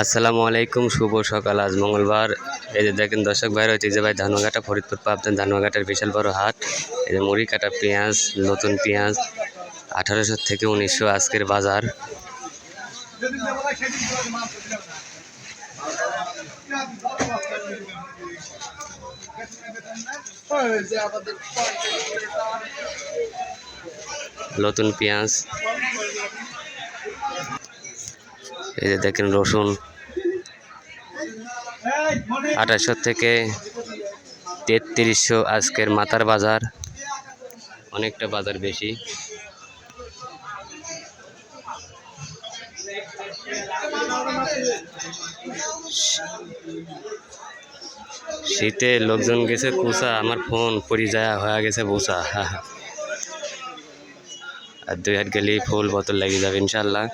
আসসালামু আলাইকুম, শুভ সকাল। আজ মঙ্গলবার। এই যে দেখেন দর্শক ভাইরা, হচ্ছে যে ভাই ধানুয়াঘাটা ফরিদপুর পাবনা ধানুয়াঘাটার বিশাল বড় হাট। এই যে মুড়ি কাটা পেঁয়াজ, নতুন পেঁয়াজ 1800 থেকে 1900 আজকের বাজার। নতুন পেঁয়াজ, এই যে দেখেন রসুন 2800 থেকে 3300 আজকের মাথার বাজার, অনেকটা বাজার বেশি। শীতে লোকজন গেছে কুসা, আমার ফোন পরি যায় হয়ে গেছে বুসা। আর 2 হাত গেলেই ফুল বোতল লেগে যাবে ইনশাল্লাহ।